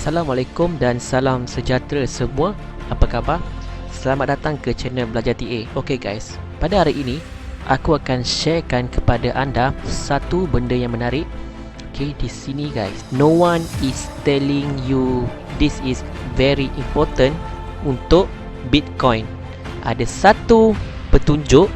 Assalamualaikum dan salam sejahtera semua. Apa khabar? Selamat datang ke channel Belajar TA. Okay guys, pada hari ini aku akan sharekan kepada anda satu benda yang menarik. Okay, di sini guys, no one is telling you this is very important untuk Bitcoin. Ada satu petunjuk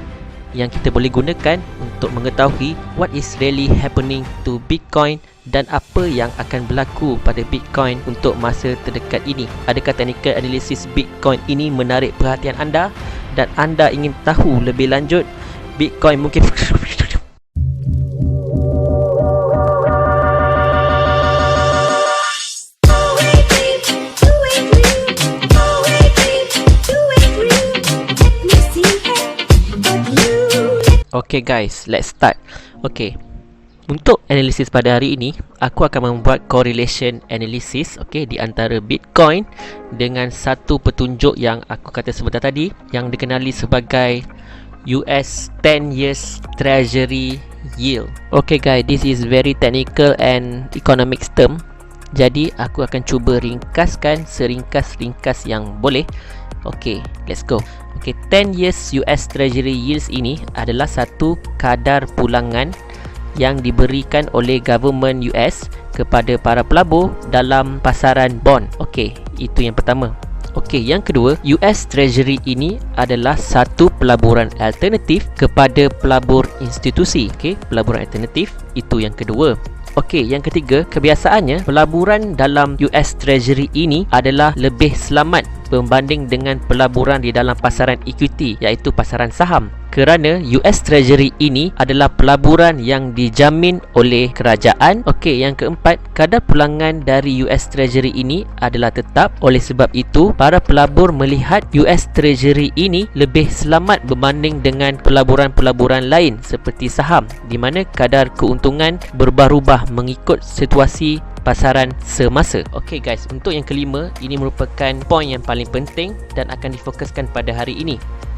yang kita boleh gunakan untuk mengetahui what is really happening to Bitcoin dan apa yang akan berlaku pada Bitcoin untuk masa terdekat ini. Adakah technical analysis Bitcoin ini menarik perhatian anda dan anda ingin tahu lebih lanjut Bitcoin mungkin Okay guys, let's start. Okay, untuk analisis pada hari ini, aku akan membuat correlation analysis, okay, di antara Bitcoin dengan satu petunjuk yang aku kata sebentar tadi, yang dikenali sebagai US 10 years Treasury Yield. Okay guys, this is very technical and economics term. Jadi aku akan cuba ringkaskan seringkas-ringkas yang boleh. Okay, let's go. Okay, 10 years US Treasury Yields ini adalah satu kadar pulangan yang diberikan oleh government US kepada para pelabur dalam pasaran bond. Okay, itu yang pertama. Okay, yang kedua, US Treasury ini adalah satu pelaburan alternatif kepada pelabur institusi. Okay, pelaburan alternatif itu yang kedua. Okey, yang ketiga, kebiasaannya pelaburan dalam US Treasury ini adalah lebih selamat berbanding dengan pelaburan di dalam pasaran equity, iaitu pasaran saham, kerana US Treasury ini adalah pelaburan yang dijamin oleh kerajaan. Okey, yang keempat, kadar pulangan dari US Treasury ini adalah tetap. Oleh sebab itu, para pelabur melihat US Treasury ini lebih selamat berbanding dengan pelaburan-pelaburan lain seperti saham, di mana kadar keuntungan berubah-ubah mengikut situasi pasaran semasa. Okey guys, untuk yang kelima, ini merupakan poin yang paling penting dan akan difokuskan pada hari ini.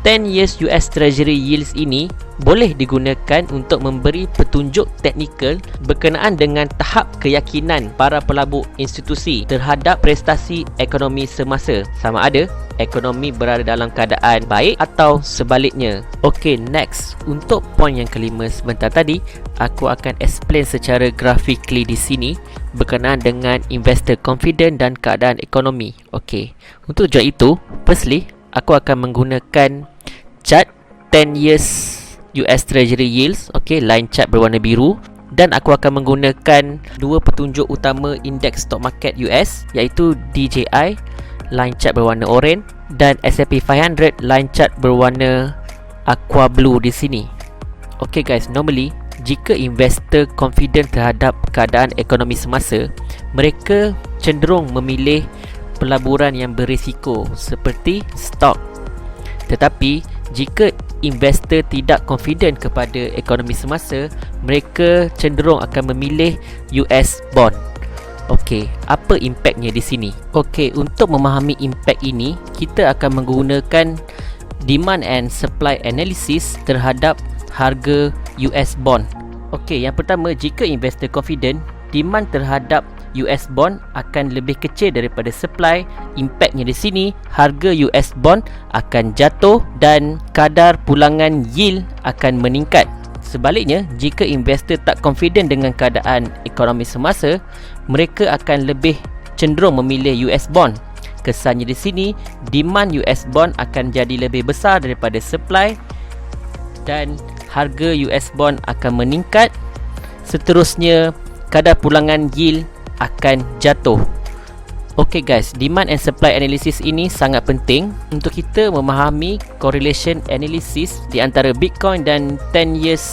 10 years US Treasury Yields ini boleh digunakan untuk memberi petunjuk teknikal berkenaan dengan tahap keyakinan para pelabur institusi terhadap prestasi ekonomi semasa, sama ada ekonomi berada dalam keadaan baik atau sebaliknya. Okey, next, untuk poin yang kelima sebentar tadi, aku akan explain secara graphically di sini berkenaan dengan investor confidence dan keadaan ekonomi. Okey, untuk tujuan itu, firstly, aku akan menggunakan chart 10 years US Treasury Yields, okay, line chart berwarna biru, dan aku akan menggunakan dua petunjuk utama indeks stock market US, iaitu DJI line chart berwarna oranye dan S&P 500 line chart berwarna aqua blue di sini. Okay guys, normally jika investor confident terhadap keadaan ekonomi semasa, mereka cenderung memilih pelaburan yang berisiko seperti stok. Tetapi jika investor tidak confident kepada ekonomi semasa, mereka cenderung akan memilih US bond. Okey, apa impaknya di sini? Okey, untuk memahami impak ini, kita akan menggunakan demand and supply analysis terhadap harga US bond. Okey, yang pertama, jika investor confident, demand terhadap US bond akan lebih kecil daripada supply. Impaknya di sini, harga US bond akan jatuh dan kadar pulangan yield akan meningkat. Sebaliknya, jika investor tak confident dengan keadaan ekonomi semasa, mereka akan lebih cenderung memilih US bond. Kesannya di sini, demand US bond akan jadi lebih besar daripada supply dan harga US bond akan meningkat. Seterusnya, kadar pulangan yield akan jatuh. Okay guys, demand and supply analysis ini sangat penting untuk kita memahami correlation analysis di antara Bitcoin dan 10 years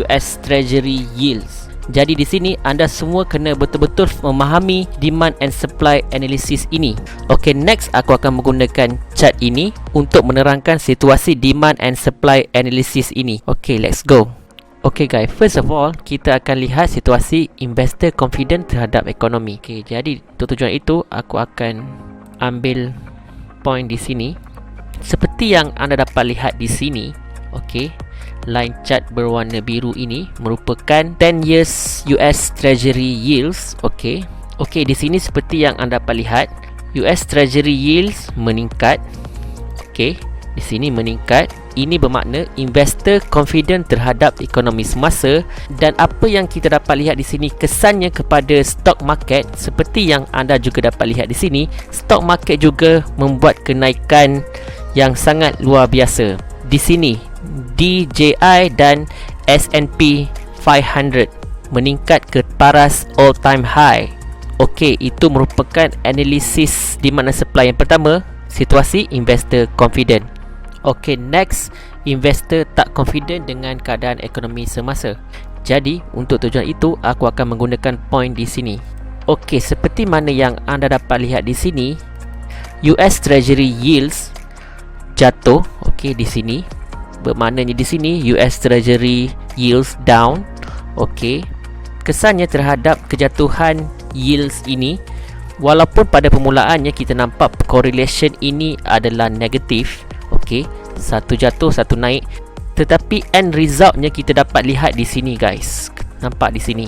US Treasury Yields. Jadi di sini anda semua kena betul-betul memahami demand and supply analysis ini. Okay, next aku akan menggunakan chart ini untuk menerangkan situasi demand and supply analysis ini. Okay, let's go. Okay guys, first of all, kita akan lihat situasi investor confident terhadap ekonomi. Okay, jadi untuk tujuan itu, aku akan ambil point di sini. Seperti yang anda dapat lihat di sini, okay, line chart berwarna biru ini merupakan 10 years US Treasury Yields. Okay, Okey, di sini seperti yang anda dapat lihat, US Treasury yields meningkat. Okey, di sini meningkat. Ini bermakna investor confident terhadap ekonomi semasa, dan apa yang kita dapat lihat di sini kesannya kepada stock market, seperti yang anda juga dapat lihat di sini, stock market juga membuat kenaikan yang sangat luar biasa. Di sini DJI dan S&P 500 meningkat ke paras all time high. Okey, itu merupakan analisis demand and supply yang pertama, situasi investor confident. Okey, next, investor tak confident dengan keadaan ekonomi semasa. Jadi, untuk tujuan itu, aku akan menggunakan point di sini. Okey, seperti mana yang anda dapat lihat di sini, US Treasury yields jatuh. Okey, di sini bermaknanya di sini US Treasury yields down. Okey, kesannya terhadap kejatuhan yields ini, walaupun pada permulaannya kita nampak correlation ini adalah negatif. Okey, satu jatuh satu naik, tetapi end resultnya kita dapat lihat di sini guys. Nampak di sini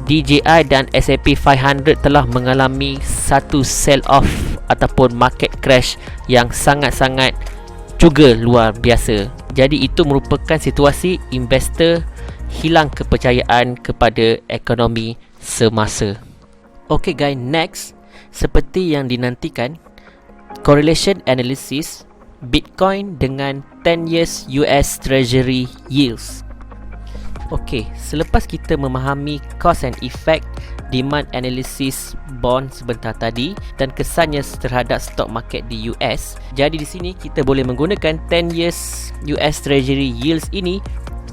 DJI dan S&P 500 telah mengalami satu sell off ataupun market crash yang sangat-sangat juga luar biasa. Jadi itu merupakan situasi investor hilang kepercayaan kepada ekonomi semasa. Okay guys, next, seperti yang dinantikan, correlation analysis Bitcoin dengan 10 years US Treasury yields. Okay, selepas kita memahami cause and effect demand analysis bond sebentar tadi dan kesannya terhadap stock market di US, jadi di sini kita boleh menggunakan 10 years US Treasury yields ini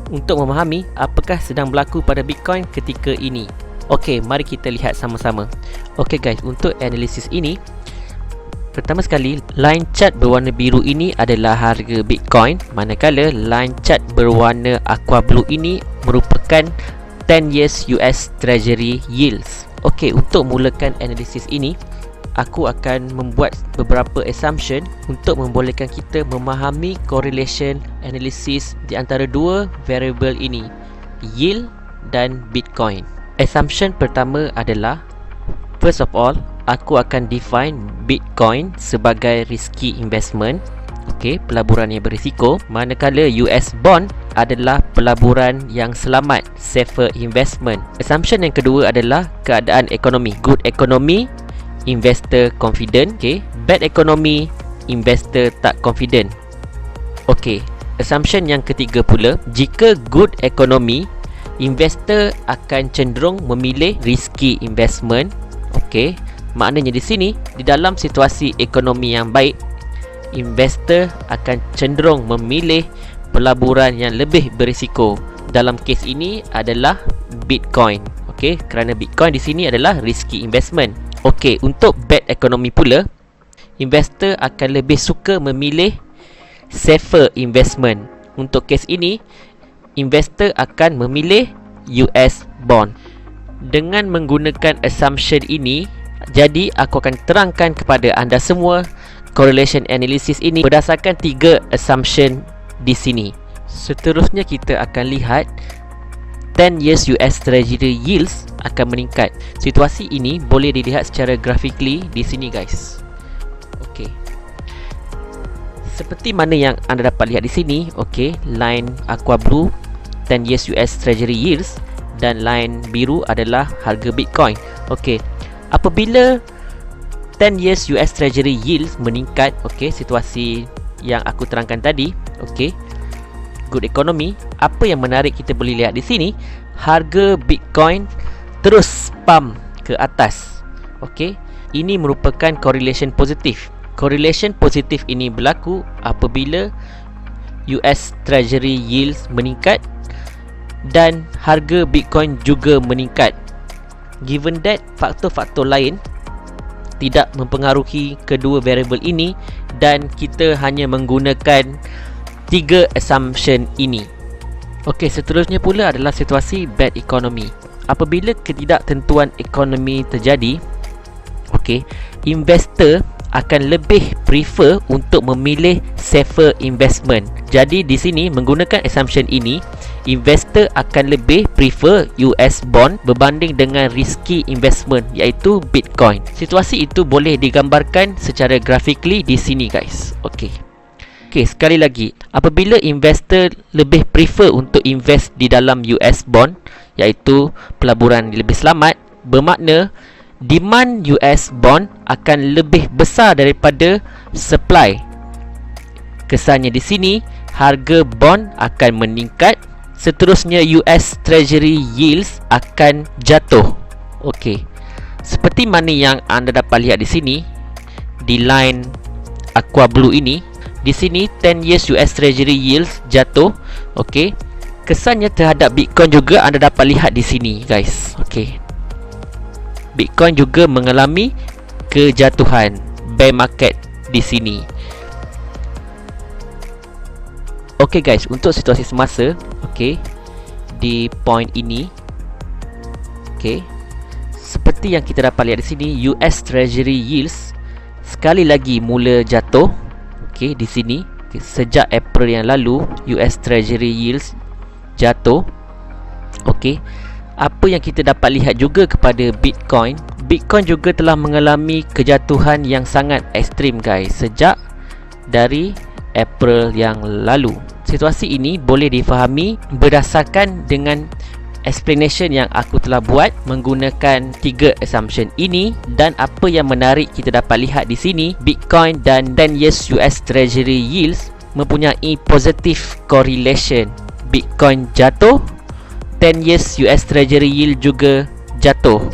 untuk memahami apakah sedang berlaku pada Bitcoin ketika ini. Okey, mari kita lihat sama-sama. Okey guys, untuk analisis ini, pertama sekali, line chart berwarna biru ini adalah harga Bitcoin, manakala line chart berwarna aqua blue ini merupakan 10 years US Treasury yields. Okey, untuk mulakan analisis ini, aku akan membuat beberapa assumption untuk membolehkan kita memahami correlation analysis di antara dua variable ini, yield dan Bitcoin. Assumption pertama adalah, first of all, aku akan define Bitcoin sebagai risky investment. Okey, pelaburan yang berisiko, manakala US bond adalah pelaburan yang selamat, safer investment. Assumption yang kedua adalah keadaan ekonomi. Good economy, investor confident. Okey, bad economy, investor tak confident. Okey, assumption yang ketiga pula, jika good economy, investor akan cenderung memilih risky investment. Okey, maknanya di sini, di dalam situasi ekonomi yang baik, investor akan cenderung memilih pelaburan yang lebih berisiko. Dalam kes ini adalah Bitcoin. Okey, kerana Bitcoin di sini adalah risky investment. Okey, untuk bad economy pula, investor akan lebih suka memilih safer investment. Untuk kes ini, investor akan memilih US bond. Dengan menggunakan assumption ini, jadi aku akan terangkan kepada anda semua correlation analysis ini berdasarkan 3 assumption di sini. Seterusnya kita akan lihat 10 years US Treasury yields akan meningkat. Situasi ini boleh dilihat secara graphically di sini guys. Okey, seperti mana yang anda dapat lihat di sini. Okey, line aqua blue 10 years US Treasury yields dan line biru adalah harga Bitcoin. Okey, apabila 10 years US Treasury yields meningkat, okey, situasi yang aku terangkan tadi, okey, good economy, apa yang menarik kita boleh lihat di sini, harga Bitcoin terus pump ke atas. Okey, ini merupakan correlation positif. Correlation positif ini berlaku apabila US Treasury yields meningkat dan harga Bitcoin juga meningkat. Given that faktor-faktor lain tidak mempengaruhi kedua variable ini dan kita hanya menggunakan 3 assumption ini. Okey, seterusnya pula adalah situasi bad economy. Apabila ketidaktentuan ekonomi terjadi, okey, investor akan lebih prefer untuk memilih safer investment. Jadi di sini menggunakan assumption ini, investor akan lebih prefer US bond berbanding dengan risky investment iaitu Bitcoin. Situasi itu boleh digambarkan secara graphically di sini guys. Okey, sekali lagi, apabila investor lebih prefer untuk invest di dalam US bond iaitu pelaburan lebih selamat, bermakna demand US bond akan lebih besar daripada supply. Kesannya di sini, harga bond akan meningkat, seterusnya US Treasury yields akan jatuh. Okey, seperti mana yang anda dapat lihat di sini, di line aqua blue ini, di sini 10 years US Treasury yields jatuh. Okey, kesannya terhadap Bitcoin juga anda dapat lihat di sini guys. Okey, Bitcoin juga mengalami kejatuhan, bear market di sini. Okey guys, untuk situasi semasa, okey, di point ini, okey, seperti yang kita dapat lihat di sini, US Treasury yields sekali lagi mula jatuh. Okey, di sini sejak April yang lalu US Treasury yields jatuh. Okey, apa yang kita dapat lihat juga kepada Bitcoin, Bitcoin juga telah mengalami kejatuhan yang sangat ekstrim guys sejak dari April yang lalu. Situasi ini boleh difahami berdasarkan dengan explanation yang aku telah buat menggunakan 3 assumption ini. Dan apa yang menarik kita dapat lihat di sini, Bitcoin dan 10 years US Treasury yields mempunyai positive correlation. Bitcoin jatuh, 10 years US Treasury yield juga jatuh.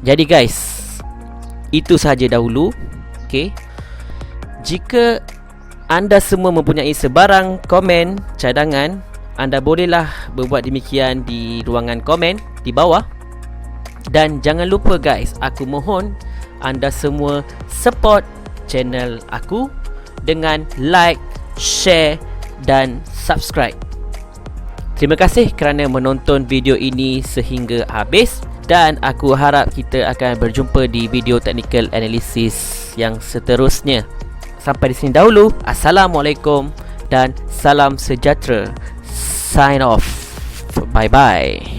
Jadi guys, itu sahaja dahulu. Okey, jika anda semua mempunyai sebarang komen, cadangan, anda bolehlah berbuat demikian di ruangan komen di bawah. Dan jangan lupa guys, aku mohon anda semua support channel aku dengan like, share dan subscribe. Terima kasih kerana menonton video ini sehingga habis. Dan aku harap kita akan berjumpa di video technical analysis yang seterusnya. Sampai di sini dahulu. Assalamualaikum dan salam sejahtera. Sign off. Bye bye.